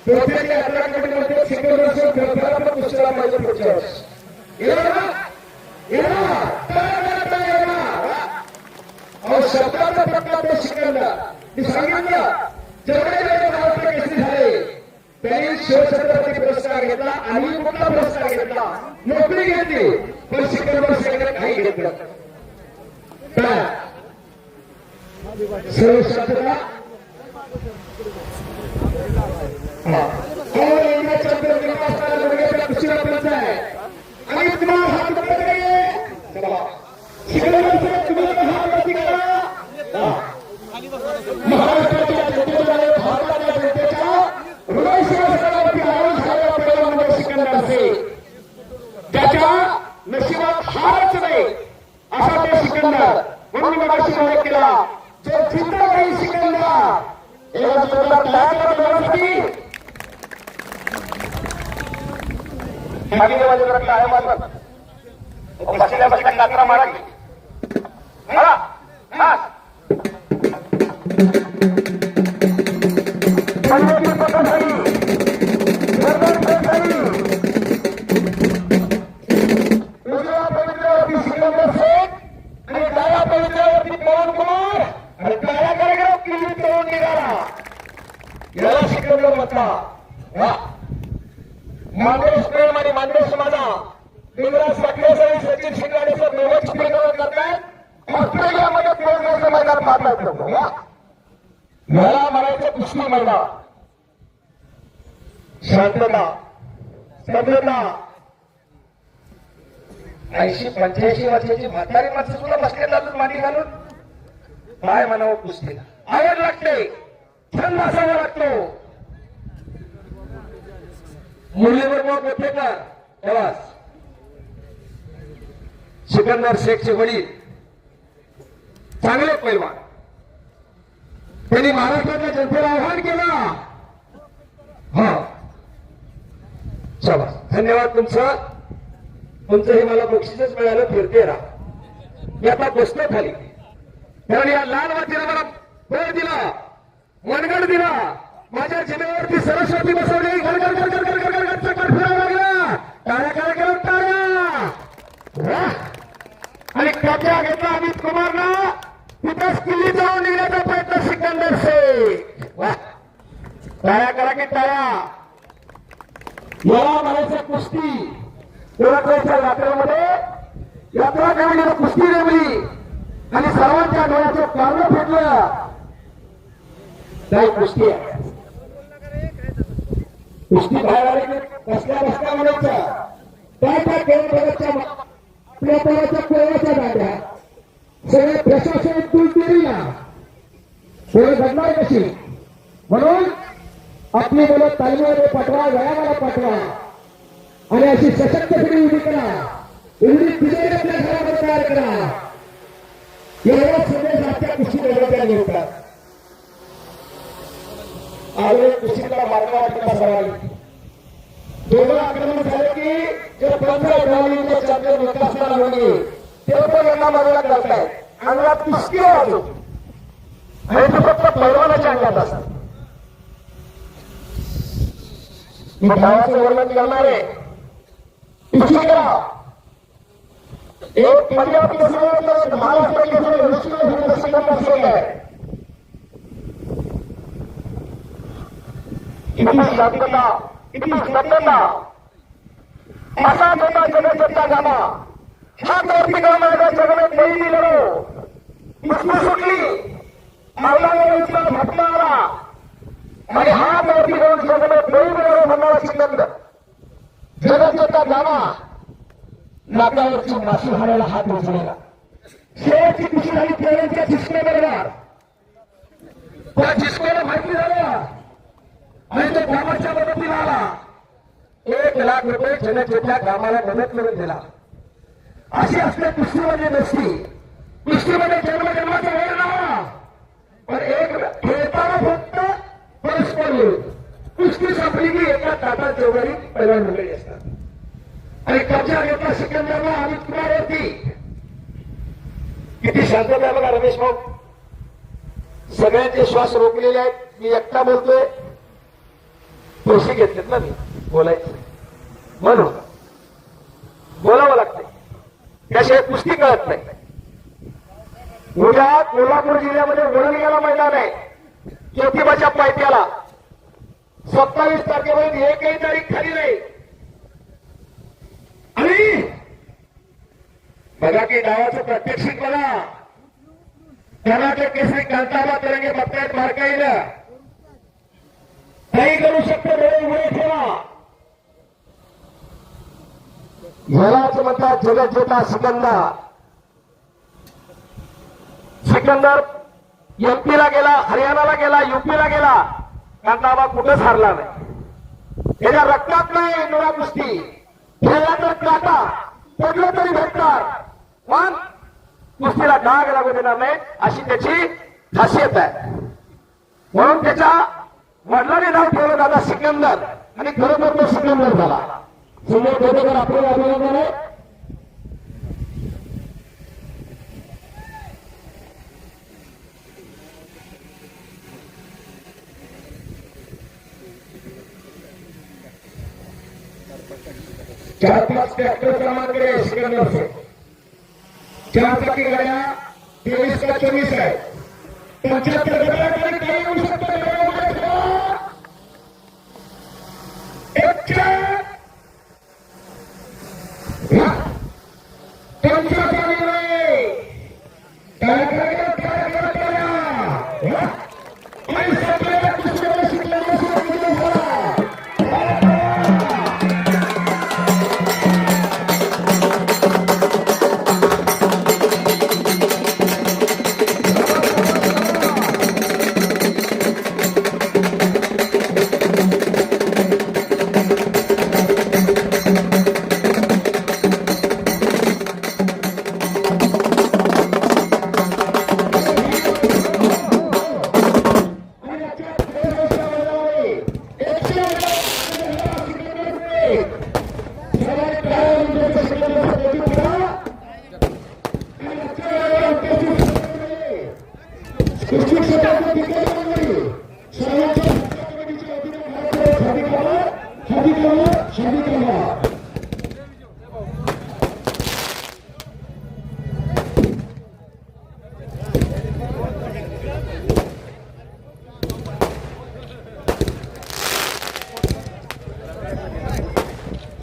प्रत्येक यात्रा कमिटीमध्ये सिकंदरचं खेळताना दुसरा पाहिजे पुढच्या वर्षी शब्दाचा पटला तो सिकंदर. मी सांगितलं जेवढे जेवढे महाराष्ट्र केसरी झाले त्यांनी शिवछत्रपती पुरस्कार घेतला आणि कुठला पुरस्कार घेतला, नोकरी घेतली, पण सिकंदर शेखर काही घेतलं. सर्व शास्त्रला दुसरा पंच आहे आणि तुम्हाला हात महाराष्ट्राच्या भारताच्या जनतेच्या हृदयशिवासाठी आरोग्य झालेला पहिला म्हणजे सिकंदर शेख. त्याच्या नशिबात हारच नाही असा ते सिकंदर. म्हणून मगाशी उल्लेख केला जो जिंदा काही सिकंदर एवढा जोरदार तयार करण्यासाठी काय वाजत बसल्या बसल्या कात्रा मारा सिकंदर शेख आणि डाव्या पवित्र्यावरती पवन कुमार आणि काळ्या कार्यक्रम किल्ली तोडून निघाला. याला सिकंदर म्हटला. मांदेश प्रेम आणि मांदेश माझा देवराज साखरेसह सचिन शिंगाडेचं मेवच स्पीकर करतायत. ऑस्ट्रेलियामध्ये खेळण्याचं मैदान पाहतायत लोक. याला म्हणायचं कुस्ती मैदान. शांतता, स्तब्धता. 80-85 वर्षाची म्हातारी माणसं सुद्धा बसले जातात मांडी घालून. काय म्हणावं कुस्तीला आवड लागते, छंद असावा लागतो. मुरलीवर मग मोठेकर प्रवास. सिकंदर शेखचे वडील चांगले पैलवान. त्यांनी महाराष्ट्राच्या जनतेला आव्हान केलं. हा चला धन्यवाद तुमचंही मला बक्षीसच मिळालं. फिरते राहा. मी आता बसलो खाली कारण या लाल मातीला मला बळ दिला, मनगड दिला. माझ्या जिम्मेवरती सरस्वती बसवली. चक्कर फिरावं लागला. टाळ्या कार्यक्रम टाळ्या आणि कब्जा घेतला अमित कुमारनं. तिथंच किल्ली जाऊन निघण्याचा प्रयत्न सिकंदर शेख. टाळ्या करा की टाळ्या. याला म्हणायचं कुस्ती. तेव्हा यात्रेमध्ये यात्रा कमिटीनं कुस्ती नेमली आणि सर्वांच्या डोळ्याचं कारण फेडलं. काही कुस्ती आहे. कुस्ती बाहेर बसल्या बसल्या म्हणायचं त्या केंद्राच्या आपल्या पोराच्या कोणाच्या दांड्या सगळे प्रशासन तुलतेरीला पुढे घडणार कशी. म्हणून आपली मुलं तालमीमध्ये पाठवा, व्यायामाला पाठवा आणि अशी सशक्त पिढी उभी करा. एवढी पिढी आपल्या घरामध्ये तयार करा. एवढा संदेश आजच्या कुस्ती वेगळ्या घेतात. आले कुस्तीला मार्गावर सर्वांनी दोघं आक्रमण झाले की जे 15 खेळाडूंचे चॅम्पियन विकासला होणे ते पण यांना मदत करतायत. अंगात कुस्ती वाजू आणि ते फक्त पैलवानाच्या अंगात असतात. मी गावाचं वर्णन करणार आहे. एक पंजाब केसरी, महाराष्ट्र केसरी, सिकंदर शेख आहे. किती शांतता, किती स्तब्धता. असाच होता जगदत्ता गामा. हात वरती गामाला जगण्यात पहिली लढो कुस्ती सुटली. मैदानावर उचला धक्का आला आणि हात वरती घेऊन जगण्यात पहिली लढो म्हणणारा सिकंदर. जगदत्ता गामा नाकावरची माशी हाणायला हात उचलला. शेवटची कुस्ती झाली प्रेरणच्या जिस्मेबरोबर. त्या जिस्मेला माहिती झालं आणि तो कामाच्या मदतीला आला. 1 लाख रुपये जनतेच्या कामाला मदत करून दिला. अशी असते कुस्तीमध्ये नसती. कुस्तीमध्ये जन्मजन्माचा वेळ नव्हा पण एक खेळताना फक्त परस्पर विरोध. कुस्ती संपली की एका ताटात जेवढी पैलवान मंडळी असतात. आणि कब्जा घेतला सिकंदरला अमित कुमारवरती. किती शांतता आहे बघा रमेश भाऊ. सगळ्यांचे श्वास रोखलेले आहेत. मी एकटा बोलतोय. पैसे घेतलेत ना मी बोलायचं म्हणून बोलावं लागतंय. त्याशिवाय कुस्ती कळत नाही. उद्या कोल्हापूर जिल्ह्यामध्ये वडणगाला मैदान आहे ज्योतिबाच्या पायथ्याला 27 तारखेपर्यंत एकही तारीख खाली नाही. आणि बघा की गावाचं प्रात्यक्षिक बघा. कर्नाटक केसरी कांताबा तरंगे बघतायत बारकाईला काही करू शकतो. डोळे उघडे ठेवा. यालाच म्हणतात जगत जेता सिकंदर. सिकंदर एमपीला गेला, हरियाणाला गेला, युपीला गेला, कांताबा कुठंच हारला नाही. त्याच्या रक्तात नाही नोरा कुस्ती. खेळला तर काटा, पडलं तरी भेटणार, पण कुस्तीला डाग लागू देणार नाही अशी त्याची खासियत आहे. म्हणून त्याच्या वडिलांनी नाव ठेवलं दादा सिकंदर आणि खरोखर तो सिकंदर झाला. सुंदर धोतेकर आपल्याला अभिनंदन आहे. चार पाच ट्रॅक्टर क्रमांक सिकंदरचे 4 चाकी गाड्या 23 का 24 आहे. 75 गटाकडे काही होऊ शकतो.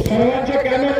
सर्वांच्या कॅमेरा